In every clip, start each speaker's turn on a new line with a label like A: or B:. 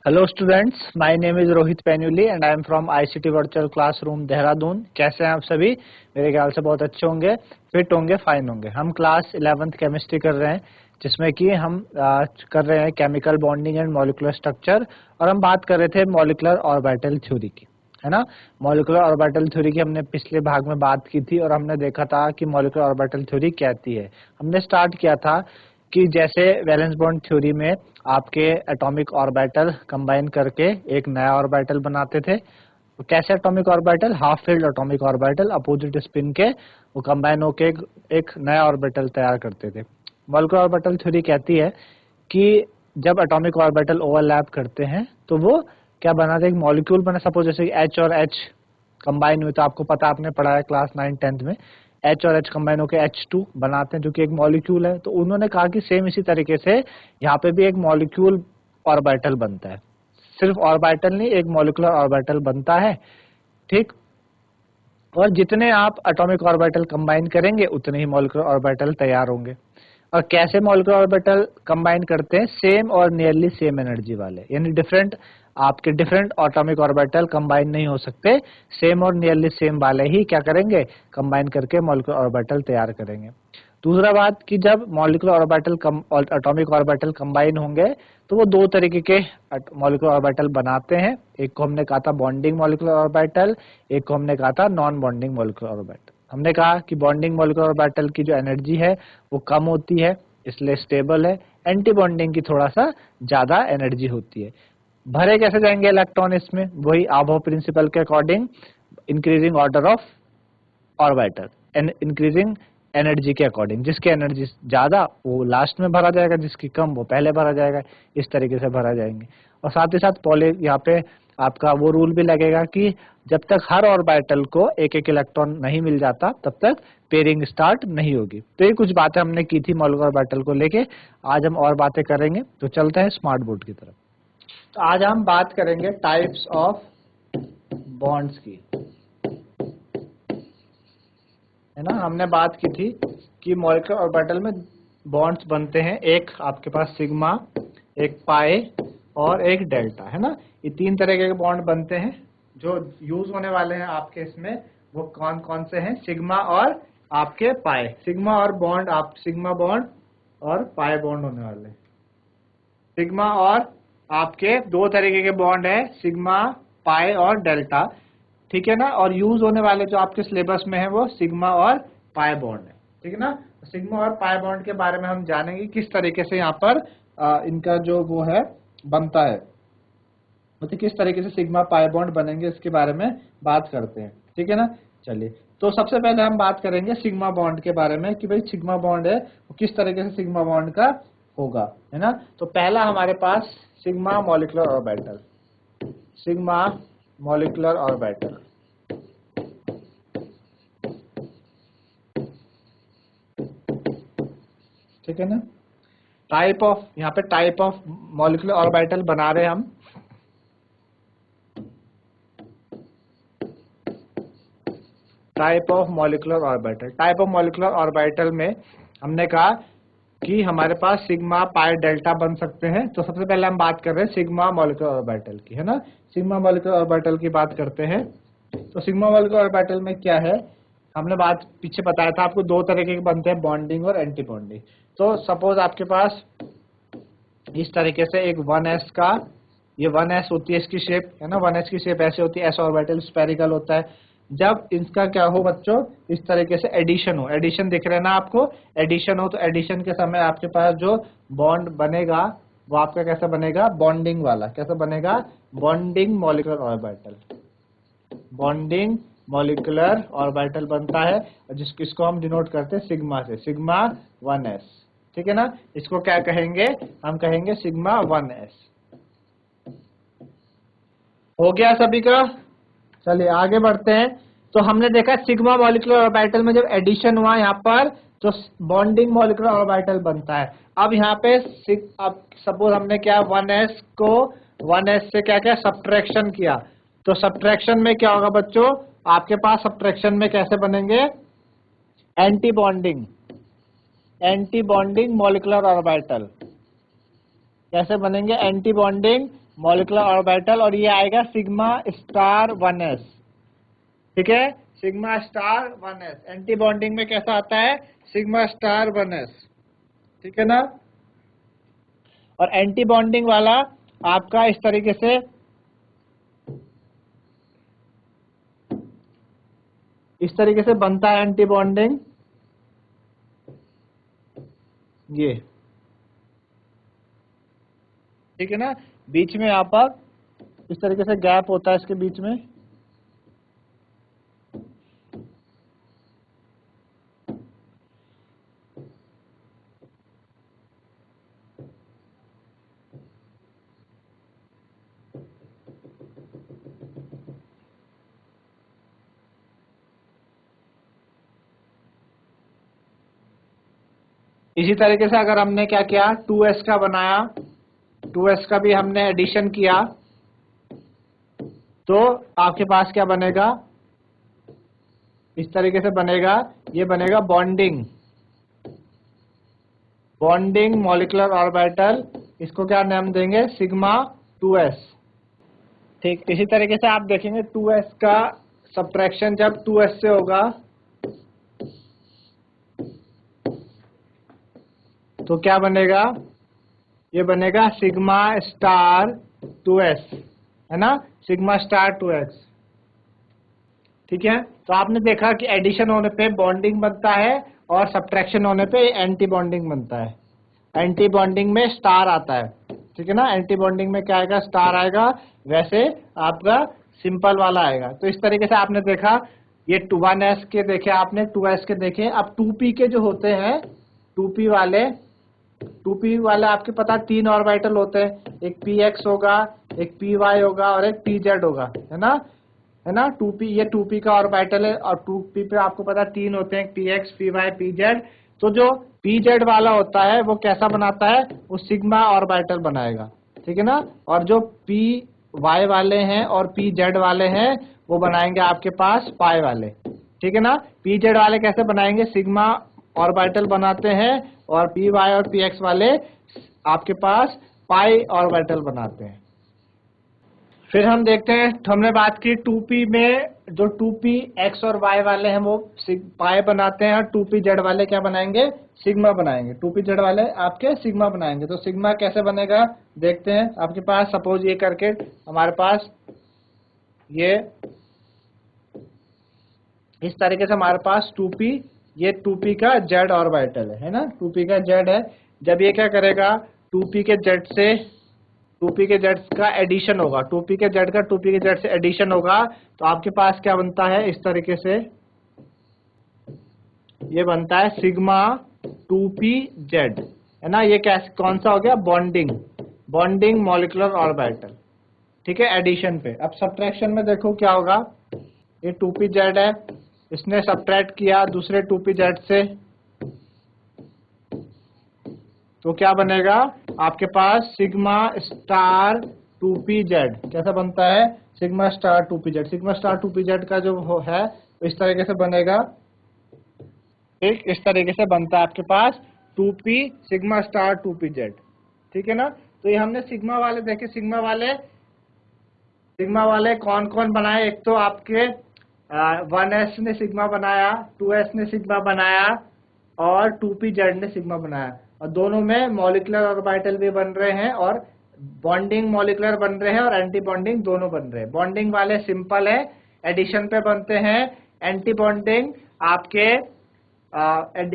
A: Hello students, my name is Rohit Painuly and I am from ICT virtual classroom Dehradun. कैसे हैं आप सभी? मेरे ख्याल से बहुत अच्छे होंगे, फिट होंगे, फाइन होंगे। हम क्लास 11th केमिस्ट्री कर रहे हैं, जिसमें कि हम कर रहे हैं chemical bonding and molecular structure, और हम बात कर रहे थे मॉलिक्यूलर ऑर्बिटल थ्योरी की, है ना। मॉलिक्यूलर ऑर्बिटल थ्योरी की हमने पिछले भाग में बात की थी और हमने देखा था कि मॉलिक्यूलर ऑर्बिटल थ्योरी क्या आती है। हमने स्टार्ट किया था कि जैसे वैलेंस बॉन्ड थ्योरी में आपके एटॉमिक ऑर्बिटल कंबाइन करके एक नया ऑर्बिटल बनाते थे। तो कैसे atomic orbital? Half field atomic orbital opposite spin के वो कंबाइन होके एक नया ऑर्बिटल तैयार करते थे। मॉलिक्यूलर ऑर्बिटल थ्योरी कहती है कि जब एटॉमिक ऑर्बिटल ओवरलैप करते हैं तो वो क्या बनाते हैं? एक मॉलिक्यूल बना। सपोज जैसे H और H कंबाइन हुए, तो आपको पता, आपने पढ़ा है क्लास 9-10th में, H और H कंबाइन होकर H2 बनाते हैं, जो कि एक मॉलिक्यूल है। तो उन्होंने कहा कि सेम इसी तरीके से यहाँ पे भी एक मॉलिक्यूल ऑर्बिटल बनता है। सिर्फ ऑर्बिटल नहीं, एक मॉलिक्यूलर ऑर्बिटल बनता है, ठीक। और जितने आप एटॉमिक ऑर्बिटल कंबाइन करेंगे उतने ही मॉलिक्यूलर ऑर्बिटल तैयार होंगे। और कैसे मॉलिक्यूलर ऑर्बिटल कंबाइन करते हैं? सेम और नियरली सेम एनर्जी वाले, यानी आपके डिफरेंट एटॉमिक ऑर्बिटल कंबाइन नहीं हो सकते, सेम और नियरली सेम वाले ही क्या करेंगे? कंबाइन करके मॉलिक्यूलर ऑर्बिटल तैयार करेंगे। दूसरा बात कि जब molecular orbital atomic orbital combine होंगे तो वो दो तरीके के मॉलिक्यूलर ऑर्बिटल बनाते हैं। एक को हमने कहा था बॉन्डिंग मॉलिक्यूलर ऑर्बिटल, एक को हमने कहा था नॉन बॉन्डिंग मॉलिक्यूलर ऑर्बिटल। हमने कहा कि बॉन्डिंग मॉलिक्यूलर ऑर्बिटल की जो एनर्जी है वो कम होती है, इसलिए स्टेबल है। एंटी बॉन्डिंग की थोड़ा सा ज्यादा एनर्जी होती है। भरे कैसे जाएंगे इलेक्ट्रॉन इसमें? वही आबो प्रिंसिपल के according, increasing order of orbital and increasing energy के अकॉर्डिंग। जिसकी एनर्जी ज्यादा वो लास्ट में भरा जाएगा, जिसकी कम वो पहले भरा जाएगा। इस तरीके से भरा जाएंगे। और साथ ही साथ यहाँ पे आपका वो रूल भी लगेगा कि जब तक हर ऑर्बिटल को एक एक इलेक्ट्रॉन नहीं मिल जाता तब तक पेयरिंग स्टार्ट नहीं होगी। तो ये कुछ बातें हमने की थी मॉलिक्यूलर ऑर्बिटल को लेके। आज हम और बातें करेंगे, तो चलते हैं स्मार्ट बोर्ड की तरफ। तो आज हम बात करेंगे टाइप्स ऑफ बॉन्ड्स की, है ना। हमने बात की थी कि मॉलिक्यूलर ऑर्बिटल में बॉन्ड्स बनते हैं, एक आपके पास सिग्मा, एक पाई और एक डेल्टा, है ना। ये तीन तरह के बॉन्ड बनते हैं। जो यूज होने वाले हैं आपके इसमें वो कौन कौन से हैं? सिग्मा और आपके पाई। सिग्मा और बॉन्ड, आप सिग्मा बॉन्ड और पाई बॉन्ड होने वाले हैं। सिग्मा और आपके दो तरीके के बॉन्ड है, सिग्मा, पाई और डेल्टा, ठीक है ना। और यूज होने वाले जो आपके सिलेबस में है वो सिग्मा और पाई बॉन्ड है, ठीक है ना। सिग्मा और पाई बॉन्ड के बारे में हम जानेंगे किस तरीके से यहाँ पर इनका जो वो है बनता है, मतलब किस तरीके से सिग्मा पाई बॉन्ड बनेंगे, इसके बारे में बात करते हैं, ठीक है ना। चलिए, तो सबसे पहले हम बात करेंगे सिग्मा बॉन्ड के बारे में कि भाई सिग्मा बॉन्ड है वो किस तरीके से सिग्मा बॉन्ड का होगा, है ना। तो पहला हमारे पास sigma molecular orbital, sigma molecular orbital, ठीक है ना। टाइप ऑफ, यहाँ पे टाइप ऑफ मॉलिक्यूलर ऑर्बिटल बना रहे हम। Type of molecular orbital, type of molecular orbital में हमने कहा कि हमारे पास सिग्मा, पाई, डेल्टा बन सकते हैं। तो सबसे पहले हम बात कर रहे हैं सिग्मा मॉलिक्यूलर ऑर्बिटल की, है ना। सिग्मा मॉलिक्यूलर ऑर्बिटल की बात करते हैं। तो सिग्मा मॉलिक्यूलर ऑर्बिटल में क्या है, हमने बात पीछे बताया था आपको, दो तरीके के बनते हैं, बॉन्डिंग और एंटी बॉन्डिंग। तो सपोज आपके पास इस तरीके से एक 1s का, ये 1s होती है इसकी शेप, है ना। 1s की शेप ऐसे होती है, s ऑर्बिटल स्फेरिकल होता है। जब इसका क्या हो बच्चों, इस तरीके से एडिशन हो, एडिशन दिख रहे हैं ना आपको, एडिशन हो, तो एडिशन के समय आपके पास जो बॉन्ड बनेगा वो आपका कैसा बनेगा? बॉन्डिंग वाला। कैसा बनेगा? Bonding molecular orbital, bonding molecular orbital बनता है, जिसको हम डिनोट करते हैं सिग्मा से, सिग्मा 1s, ठीक है ना। इसको क्या कहेंगे? हम कहेंगे सिग्मा 1s। हो गया सभी का? चलिए आगे बढ़ते हैं। तो हमने देखा सिग्मा मॉलिक्यूलर ऑर्बिटल में जब एडिशन हुआ यहाँ पर तो बॉन्डिंग मॉलिक्यूलर ऑर्बिटल बनता है। अब यहाँ पे अब सपोज हमने क्या 1s को 1s से क्या क्या सब्ट्रैक्शन किया, तो सब्ट्रैक्शन में क्या होगा बच्चों? आपके पास सब्ट्रैक्शन में कैसे बनेंगे? Anti bonding, anti bonding molecular orbital. कैसे बनेंगे? एंटी बॉन्डिंग मॉलिक्यूलर ऑर्बिटल, और ये आएगा सिग्मा स्टार 1s। ठीक है, sigma star 1s। Anti bonding में कैसा आता है? Sigma star 1s। ठीक है ना। और एंटी बॉन्डिंग वाला आपका इस तरीके से बनता है एंटी बॉन्डिंग, ये। ठीक है ना, बीच में यहाँ पर इस तरीके से गैप होता है इसके बीच में। इसी तरीके से अगर हमने क्या किया, 2s का बनाया, 2s का भी हमने एडिशन किया, तो आपके पास क्या बनेगा? इस तरीके से बनेगा, ये बनेगा बॉन्डिंग मॉलिक्यूलर ऑर्बिटल। इसको क्या नाम देंगे? Sigma 2s। ठीक, इसी तरीके से आप देखेंगे 2s का सब्ट्रैक्शन जब 2s से होगा तो क्या बनेगा? ये बनेगा सिग्मा स्टार 2s, है ना, सिग्मा स्टार 2s। ठीक है, तो आपने देखा कि एडिशन होने पे बॉन्डिंग बनता है और सब्ट्रैक्शन होने पे एंटी बॉन्डिंग बनता है। एंटी बॉन्डिंग में स्टार आता है। ठीक है ना, एंटी बॉन्डिंग में क्या आएगा? स्टार आएगा। वैसे आपका सिंपल वाला आएगा। तो इस तरीके से आपने देखा, ये 1s के देखे आपने, 2s के देखे। अब 2p के जो होते हैं, 2p वाले आपके पता 3 ऑर्बिटल होते हैं। एक px होगा, एक py होगा और एक pz होगा, है ना। 2p, ये 2p का ऑर्बिटल है, और 2p पे आपको पता 3 होते हैं, px, py, pz। तो जो pz वाला होता है वो कैसा बनाता है? वो सिग्मा ऑर्बिटल बनाएगा। ठीक है ना। और जो py वाले हैं और pz वाले हैं वो बनाएंगे आपके पास पाई वाले। ठीक है ना। pz वाले कैसे बनाएंगे? सिग्मा ऑर्बिटल बनाते हैं, और py और px वाले आपके पास पाई ऑर्बिटल बनाते हैं। फिर हम देखते हैं, हमने बात की 2p में, जो 2p x और y वाले हैं वो पाई बनाते हैं, और 2p z वाले क्या बनाएंगे? सिग्मा बनाएंगे। 2p z वाले आपके सिग्मा बनाएंगे। तो सिग्मा कैसे बनेगा देखते हैं। आपके पास सपोज ये करके हमारे पास ये इस तरीके से हमारे पास 2p, ये 2p का z ऑर्बिटल है ना, 2p का z है। जब ये क्या करेगा? 2p के z का एडिशन होगा, 2p के z का 2p के z से एडिशन होगा, तो आपके पास क्या बनता है? इस तरीके से ये बनता है सिग्मा 2pz, है ना। ये कौन सा हो गया? Bonding molecular orbital. ठीक है, एडिशन पे। अब सब्ट्रैक्शन में देखो क्या होगा। ये 2pz है, इसने सब्ट्रैक्ट किया दूसरे 2pz से, तो क्या बनेगा? आपके पास सिग्मा स्टार 2pz। कैसा बनता है? Sigma star 2pz। Sigma star 2pz का जो है इस तरीके से बनेगा। ठीक, इस तरीके से बनता है आपके पास 2p सिग्मा स्टार 2pz। ठीक है ना। तो ये हमने सिग्मा वाले देखे। सिग्मा वाले कौन कौन बनाए? एक तो आपके 1s ने सिग्मा बनाया, 2s ने सिग्मा बनाया, और 2pz ने सिग्मा बनाया। और दोनों में मॉलिक्यूलर ऑर्बिटल भी बन रहे हैं, और बॉन्डिंग मॉलिक्यूलर बन रहे हैं, और एंटी बॉन्डिंग दोनों बन रहे हैं। बॉन्डिंग वाले सिंपल है, एडिशन पे बनते हैं। एंटी बॉन्डिंग आपके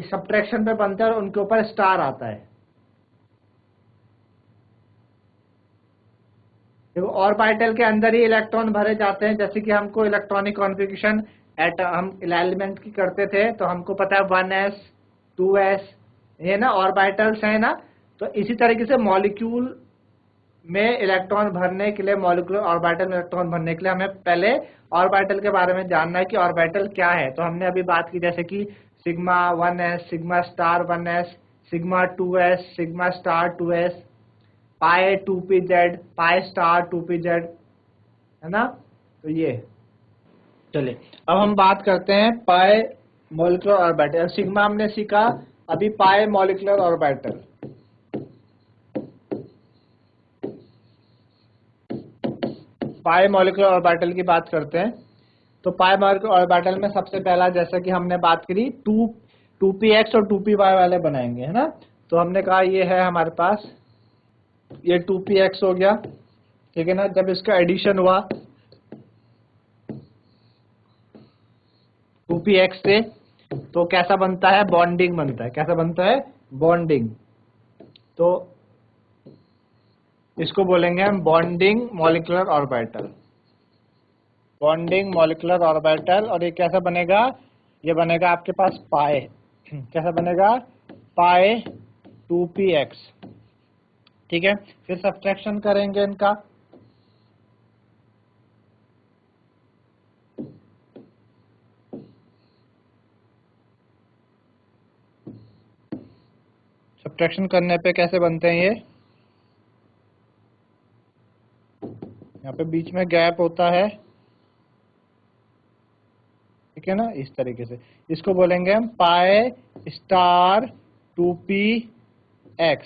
A: सब्ट्रैक्शन पे बनते हैं, और उनके ऊपर स्टार आता है। देखो, ऑर्बिटल के अंदर ही इलेक्ट्रॉन भरे जाते हैं। जैसे कि हमको इलेक्ट्रॉनिक कॉन्फ़िगरेशन हम एलिमेंट की करते थे, तो हमको पता है 1s 2s, ये ना ऑर्बिटल्स है ना। तो इसी तरीके से मॉलिक्यूल में इलेक्ट्रॉन भरने के लिए, मॉलिक्यूलर ऑर्बिटल में इलेक्ट्रॉन भरने के लिए हमें पहले ऑर्बिटल के बारे में जानना है कि ऑर्बिटल क्या है। तो हमने अभी बात की, जैसे कि sigma 1s, sigma star 1s, sigma 2s, sigma star 2s, पाई 2pz, पाई स्टार 2pz, है ना। तो ये चलिए, अब हम बात करते हैं पाई मॉलिक्यूलर ऑर्बिटल। सिग्मा हमने सीखा, अभी पाई मॉलिक्यूलर ऑर्बिटल। पाई मॉलिक्यूलर ऑर्बिटल की बात करते हैं। तो पाई मॉलिक्यूलर ऑर्बिटल में सबसे पहला, जैसा कि हमने बात करी, 2px और 2py वाले बनाएंगे, है ना। तो हमने कहा ये है हमारे पास, ये 2px हो गया, ठीक है ना। जब इसका एडिशन हुआ 2px से, तो कैसा बनता है, बॉन्डिंग बनता है। कैसा बनता है, बॉन्डिंग। तो इसको बोलेंगे हम bonding molecular orbital, bonding molecular orbital. और ये कैसा बनेगा, ये बनेगा आपके पास पाए, कैसा बनेगा, पाए 2px, ठीक है। फिर सब्ट्रैक्शन करेंगे इनका, सब्ट्रैक्शन करने पे कैसे बनते हैं ये, यहाँ पे बीच में गैप होता है, ठीक है ना, इस तरीके से। इसको बोलेंगे हम पाई स्टार 2px,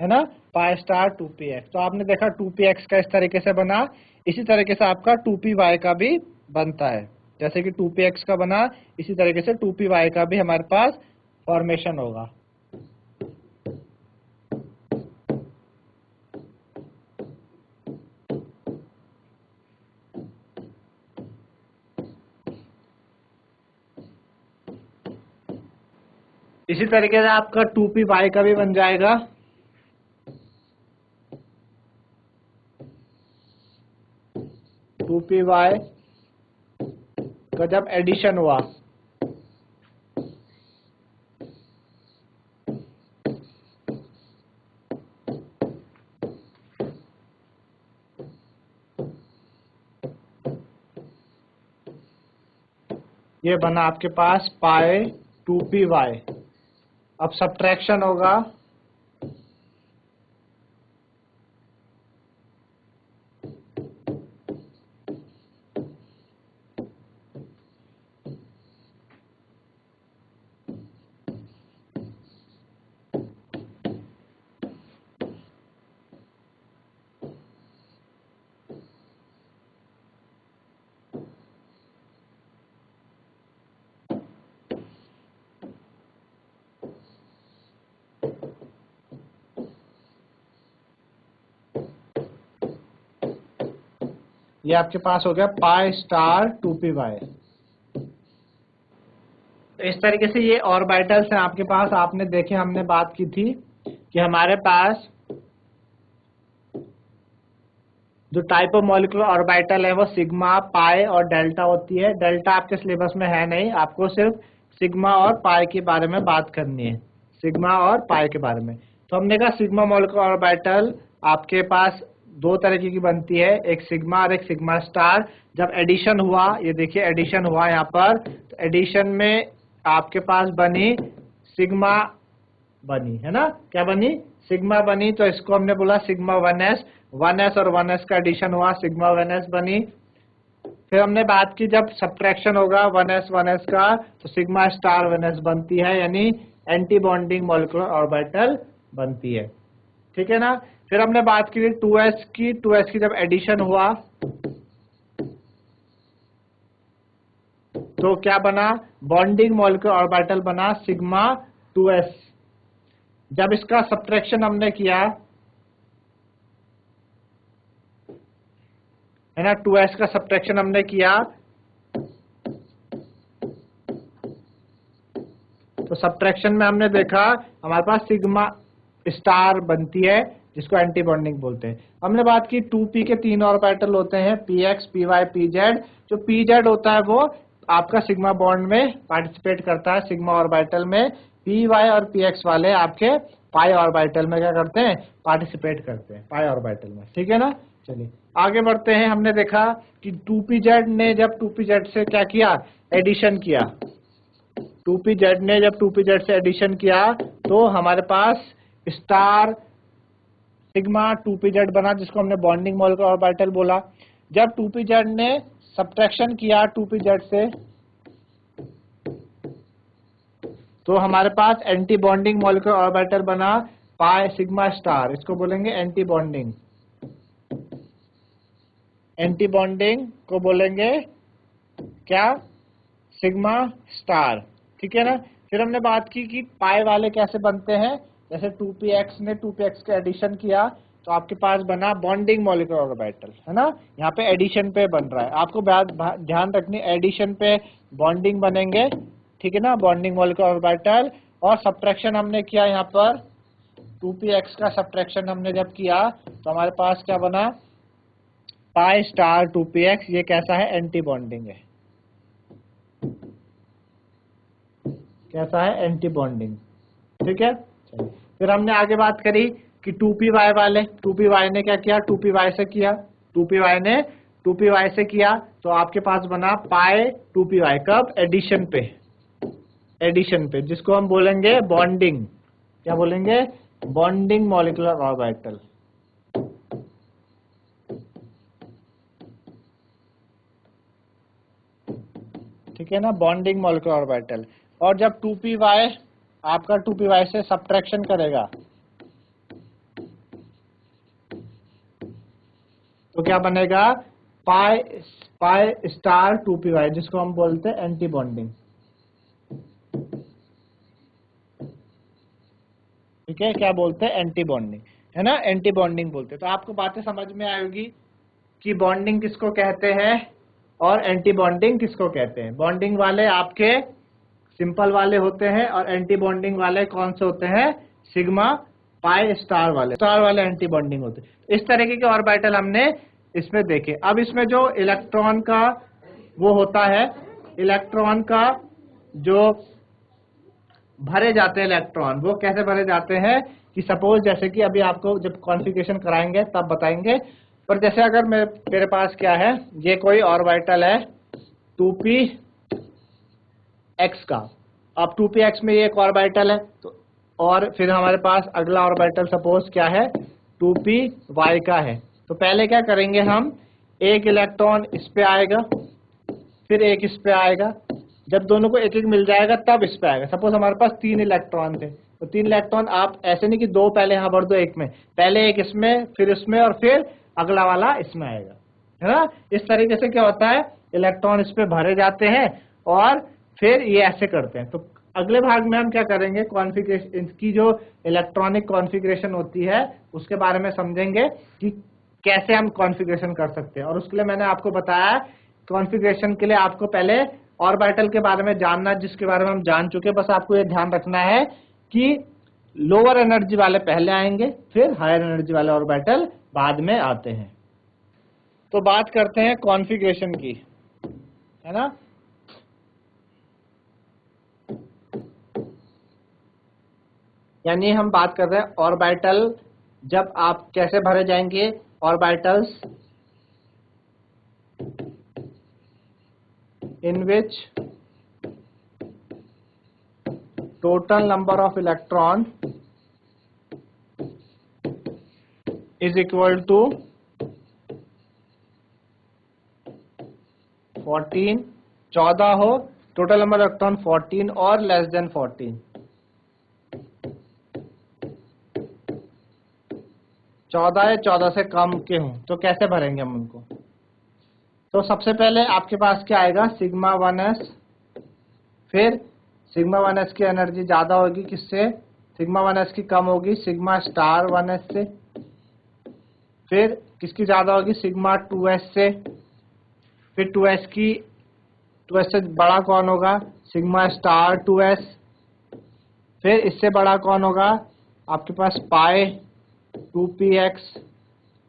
A: है ना, पाई स्टार 2px। तो आपने देखा 2px का इस तरीके से बना, इसी तरीके से आपका 2py का भी बनता है। जैसे कि 2px का बना, इसी तरीके से 2py का भी हमारे पास फॉर्मेशन होगा। इसी तरीके से आपका 2py का भी बन जाएगा। टू पी वाई का जब एडिशन हुआ, ये बना आपके पास पाई 2py। अब सब्ट्रैक्शन होगा, ये आपके पास हो गया पाई स्टार 2py। इस तरीके से ये ऑर्बिटल्स हैं आपके पास। आपने देखे, हमने बात की थी कि हमारे पास जो टाइप ऑफ मॉलिक्यूलर ऑर्बिटल है वो सिग्मा, पाई और डेल्टा होती है। डेल्टा आपके सिलेबस में है नहीं, आपको सिर्फ सिग्मा और पाई के बारे में बात करनी है, सिग्मा और पाई के बारे में। तो हमने कहा सिग्मा मॉलिक्यूलर ऑर्बिटल आपके पास दो तरीके की बनती है, एक सिग्मा और एक सिग्मा स्टार। जब एडिशन हुआ, ये देखिए एडिशन हुआ यहाँ पर, तो एडिशन में आपके पास बनी सिग्मा बनी, है ना, क्या बनी, सिग्मा बनी। तो इसको हमने बोला सिग्मा 1s, 1s और 1s का एडिशन हुआ, सिग्मा 1s बनी। फिर हमने बात की जब सब्ट्रैक्शन होगा 1s 1s का, तो सिग्मा स्टार 1s बनती है, यानी एंटी बॉन्डिंग मॉलिक्यूलर ऑर्बिटल बनती है, ठीक है ना। फिर हमने बात की 2s की, 2s की जब एडिशन हुआ तो क्या बना, बॉन्डिंग मॉलिक्यूलर ऑर्बिटल बना सिग्मा 2s। जब इसका सब्ट्रैक्शन हमने किया, है ना, 2s का सब्ट्रैक्शन हमने किया, तो सब्ट्रैक्शन में हमने देखा हमारे पास सिग्मा स्टार बनती है, जिसको एंटी बॉन्डिंग बोलते हैं। हमने बात की 2p के 3 ऑर्बिटल होते हैं, px, py, pz। जो pz होता है वो आपका सिग्मा बॉन्ड में पार्टिसिपेट करता है, सिग्मा ऑर्बिटल में। py और px वाले आपके पाई ऑर्बिटल में क्या करते हैं, पार्टिसिपेट करते हैं, पाई ऑर्बिटल में, ठीक है ना। चलिए आगे बढ़ते हैं। हमने देखा कि 2pz ने जब 2pz से क्या किया, एडिशन किया, 2pz ने जब 2pz से एडिशन किया तो हमारे पास स्टार सिग्मा 2pz बना, जिसको हमने बॉन्डिंग मॉलिक्यूलर ऑर्बिटल बोला। जब 2pz ने सब्ट्रैक्शन किया 2pz से, तो हमारे पास एंटी बॉन्डिंग मॉलिक्यूलर ऑर्बिटल बना पाई सिग्मा स्टार, इसको बोलेंगे एंटी बॉन्डिंग, एंटी बॉन्डिंग को बोलेंगे क्या, सिग्मा स्टार। ठीक है ना। फिर हमने बात की कि पाई वाले कैसे बनते हैं। जैसे 2px ने 2px का एडिशन किया तो आपके पास बना बॉन्डिंग मॉलिक्यूलर ऑर्बिटल, है ना। यहाँ पे एडिशन पे बन रहा है, आपको ध्यान रखनी, एडिशन पे बॉन्डिंग बनेंगे। ठीक है ना, बॉन्डिंग मॉलिक्यूलर ऑर्बिटल। और सब्ट्रैक्शन हमने किया यहाँ पर 2px का सब्ट्रैक्शन हमने जब किया तो हमारे पास क्या बना, पाई स्टार 2px। ये कैसा है, एंटी बॉन्डिंग है। कैसा है, एंटी बॉन्डिंग। ठीक है। फिर हमने आगे बात करी कि 2py वाले, 2py ने क्या किया, 2py से किया, 2py ने 2py से किया तो आपके पास बना पाई 2py। कब, एडिशन पे, एडिशन पे, जिसको हम बोलेंगे बॉन्डिंग। क्या बोलेंगे, बॉन्डिंग मॉलिक्यूलर ऑर्बिटल। ठीक है ना, बॉन्डिंग मॉलिक्यूलर ऑर्बिटल। और जब 2py आपका 2py से सब्ट्रैक्शन करेगा तो क्या बनेगा, पाई स्टार 2py, जिसको हम बोलते हैं एंटी बॉन्डिंग। ठीक है, क्या बोलते हैं, एंटी बॉन्डिंग, है ना, एंटी बॉन्डिंग बोलते हैं। तो आपको बातें समझ में आएगी कि बॉन्डिंग किसको कहते हैं और एंटी बॉन्डिंग किसको कहते हैं। बॉन्डिंग वाले आपके सिंपल वाले होते हैं और एंटी बॉन्डिंग वाले कौन से होते हैं, सिग्मा पाई स्टार वाले एंटी बॉन्डिंग होते हैं। इस तरीके के ऑर्बिटल हमने इसमें देखे। अब इसमें जो इलेक्ट्रॉन का वो होता है, इलेक्ट्रॉन का जो भरे जाते हैं इलेक्ट्रॉन, वो कैसे भरे जाते हैं कि सपोज जैसे कि अभी आपको जब कॉन्फ़िगरेशन कराएंगे तब बताएंगे। पर जैसे अगर मेरे पास क्या है, ये कोई ऑर्बिटल है 2px का। अब 2px में ये एक ऑर्बिटल है तो, और फिर हमारे पास अगला ऑर्बिटल सपोज क्या है, 2py का है। तो पहले क्या करेंगे हम, एक इलेक्ट्रॉन इस पे आएगा, फिर एक इस पे आएगा। जब दोनों को एक एक मिल जाएगा तब इस पे आएगा। सपोज हमारे पास 3 इलेक्ट्रॉन थे तो 3 इलेक्ट्रॉन, आप ऐसे नहीं कि 2 पहले यहाँ भर दो एक में, पहले एक इसमें, फिर इसमें, और फिर अगला वाला इसमें आएगा, है ना। इस तरीके से क्या होता है, इलेक्ट्रॉन इस पे भरे जाते हैं और फिर ये ऐसे करते हैं। तो अगले भाग में हम क्या करेंगे, कॉन्फ़िगरेशन, इसकी जो इलेक्ट्रॉनिक कॉन्फ़िगरेशन होती है उसके बारे में समझेंगे कि कैसे हम कॉन्फ़िगरेशन कर सकते हैं। और उसके लिए मैंने आपको बताया, कॉन्फ़िगरेशन के लिए आपको पहले ऑर्बिटल के बारे में जानना, जिसके बारे में हम जान चुके। बस आपको ये ध्यान रखना है कि लोअर एनर्जी वाले पहले आएंगे, फिर हायर एनर्जी वाले ऑर्बिटल बाद में आते हैं। तो बात करते हैं कॉन्फ़िगरेशन की, है ना। यानी हम बात कर रहे हैं ऑर्बिटल जब आप कैसे भरे जाएंगे, orbitals in which total number of electron is equal to 14, 14 हो, टोटल नंबर इलेक्ट्रॉन 14 और लेस देन 14, 14 या 14 से कम के हों तो कैसे भरेंगे हम उनको। तो सबसे पहले आपके पास क्या आएगा, सिग्मा 1s, फिर सिग्मा 1s की एनर्जी ज्यादा होगी किससे, सिग्मा 1s की कम होगी सिग्मा स्टार 1s से, फिर किसकी ज्यादा होगी, सिग्मा 2s से, फिर 2s से बड़ा कौन होगा, सिग्मा स्टार 2s, फिर इससे बड़ा कौन होगा, आपके पास पाई 2px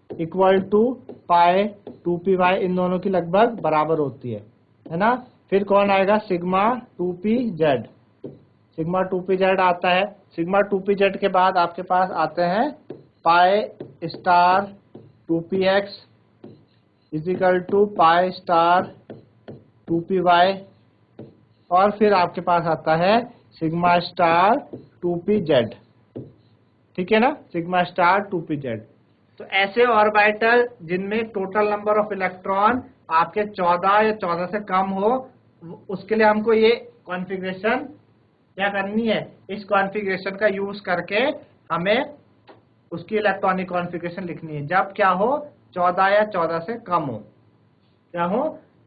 A: equal to pi 2py, इन दोनों की लगभग बराबर होती है ना। फिर कौन आएगा, सिग्मा 2pz, सिग्मा 2pz आता है। सिग्मा 2pz के बाद आपके पास आते हैं pi star 2px is equal to pi star 2py, और फिर आपके पास आता है सिग्मा स्टार 2pz। ठीक है ना, सिग्मा स्टार 2pz। तो ऐसे ऑर्बिटल जिनमें टोटल नंबर ऑफ इलेक्ट्रॉन आपके 14 या 14 से कम हो, उसके लिए हमको ये कॉन्फ़िगरेशन क्या करनी है, इस कॉन्फ़िगरेशन का यूज करके हमें उसकी इलेक्ट्रॉनिक कॉन्फ़िगरेशन लिखनी है जब क्या हो, 14 या 14 से कम हो। क्या हो,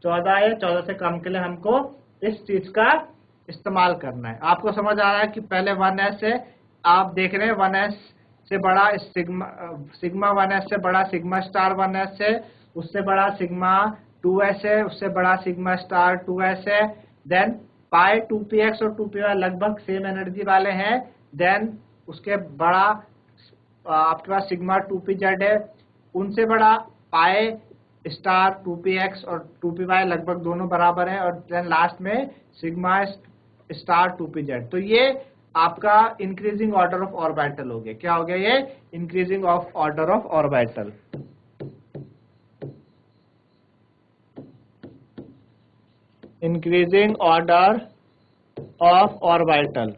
A: 14 या 14 से कम के लिए हमको इस चीज का इस्तेमाल करना है। आपको समझ आ रहा है कि पहले 1s है, आप देख रहे हैं 1s से बड़ा सिग्मा 1s से बड़ा सिग्मा स्टार 1s है, उससे बड़ा सिग्मा 2s है, उससे बड़ा सिग्मा स्टार 2s है। देन पाई 2px और 2py लगभग सेम एनर्जी वाले हैं। देन उसके बड़ा आपके पास सिग्मा 2pz है, उनसे बड़ा पाई स्टार 2px और 2py लगभग दोनों बराबर हैं, और देन लास्ट में सिग्मा स्टार 2pz। तो ये आपका इंक्रीजिंग ऑर्डर ऑफ ऑर्बिटल हो गया। क्या हो गया ये, increasing of order of orbital. Increasing order of orbital,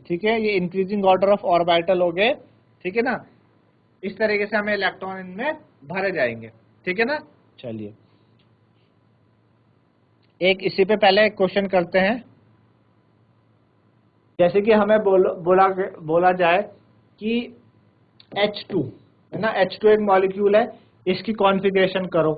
A: ठीक है, ये इंक्रीजिंग ऑर्डर ऑफ ऑर्बिटल हो गए, ठीक है ना। इस तरीके से हमें इलेक्ट्रॉन इनमें भरे जाएंगे, ठीक है ना। चलिए एक इसी पे पहले एक क्वेश्चन करते हैं। जैसे कि हमें बोला जाए कि H2 है ना, H2 एक मॉलिक्यूल है, इसकी कॉन्फ़िगरेशन करो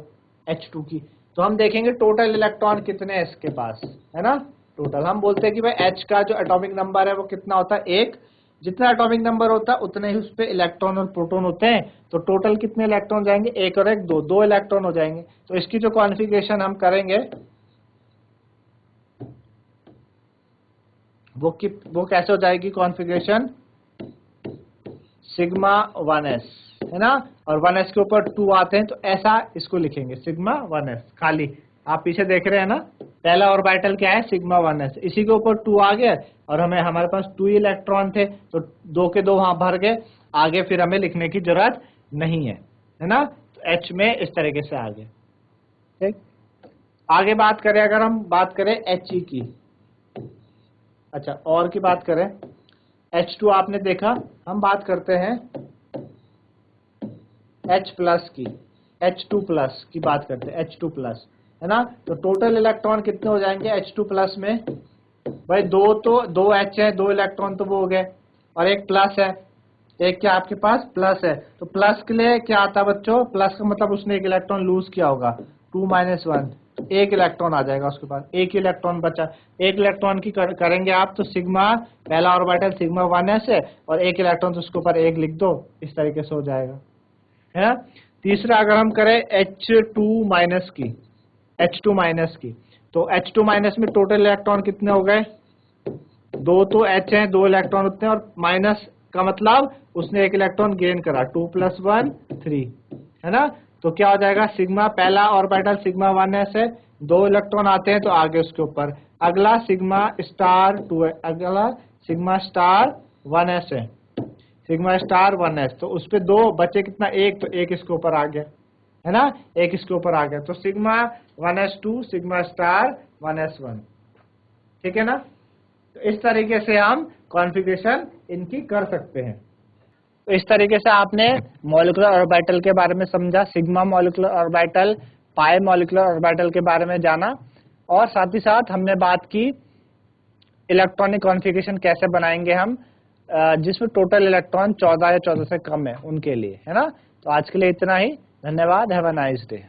A: H2 की, तो हम देखेंगे टोटल इलेक्ट्रॉन कितने हैं इसके पास, है ना। टोटल हम बोलते हैं कि भाई H का जो एटॉमिक नंबर है वो कितना होता है, 1। जितना एटॉमिक नंबर होता है उतने ही उस पे इलेक्ट्रॉन और प्रोटॉन होते हैं, तो टोटल कितने इलेक्ट्रॉन जाएंगे, 1 और 1 2 इलेक्ट्रॉन हो जाएंगे। तो इसकी जो कॉन्फ़िगरेशन हम करेंगे वो कैसे हो जाएगी कॉन्फ़िगरेशन, सिग्मा 1s है ना, और 1s के ऊपर 2 आते हैं, तो ऐसा इसको लिखेंगे सिग्मा 1s। खाली आप पीछे देख रहे हैं ना, पहला ऑर्बिटल क्या है, सिग्मा 1s, इसी के ऊपर 2 आ गया, और हमारे पास 2 इलेक्ट्रॉन थे, तो 2 के 2 वहां भर गए, आगे फिर हमें लिखने की जरूरत नहीं है ना। तो H में इस तरीके से आ गया, ठीक। आगे बात करें, अगर हम बात करें He की, अच्छा और की बात करें, H2 आपने देखा, हम बात करते हैं H प्लस की, H2 प्लस की बात करते हैं, H2 प्लस है ना। तो टोटल इलेक्ट्रॉन कितने हो जाएंगे H2 प्लस में, भाई 2 H है, 2 इलेक्ट्रॉन तो वो हो गए, और एक प्लस है, एक क्या आपके पास प्लस है। तो प्लस के लिए क्या आता है बच्चों, प्लस का मतलब उसने एक इलेक्ट्रॉन लूज किया होगा, 2 - 1, एक इलेक्ट्रॉन आ जाएगा उसके पास, एक इलेक्ट्रॉन बचा। एक इलेक्ट्रॉन की करेंगे आप, तो सिग्मा पहला ऑर्बिटल सिग्मा 1s है, और एक इलेक्ट्रॉन तो उसके ऊपर एक लिख दो, इस तरीके से हो जाएगा, है ना। तीसरा अगर हम करें H2 माइनस की, तो H2 माइनस में टोटल इलेक्ट्रॉन कितने हो गए, 2 तो H हैं, 2 इलेक्ट्रॉन होते हैं, और माइनस का मतलब उसने एक इलेक्ट्रॉन गेन करा, 2 + 1 3 है ना। तो क्या हो जाएगा, सिग्मा पहला ऑर्बिटल सिग्मा 1s है, 2 इलेक्ट्रॉन आते हैं तो आगे उसके ऊपर अगला सिग्मा स्टार 2 है, अगला सिग्मा स्टार 1s है, सिग्मा स्टार 1s, तो उस पे 2 बचे कितना, 1, तो 1 इसके ऊपर आ गया, है ना, 1 इसके ऊपर आ गया, तो sigma 1s2 sigma star 1s1, ठीक है ना। तो इस तरीके से हम कॉन्फ़िगरेशन इनकी कर सकते हैं। तो इस तरीके से आपने मॉलिक्यूलर ऑर्बिटल के बारे में समझा, सिग्मा मॉलिक्यूलर ऑर्बिटल, पाई मॉलिक्यूलर ऑर्बिटल के बारे में जाना, और साथ ही साथ हमने बात की इलेक्ट्रॉनिक कॉन्फ़िगरेशन कैसे बनाएंगे हम, जिसमें टोटल इलेक्ट्रॉन 14 या 14 से कम है उनके लिए, है ना। तो आज के लिए इतना ही, धन्यवाद, हैव अ नाइस डे।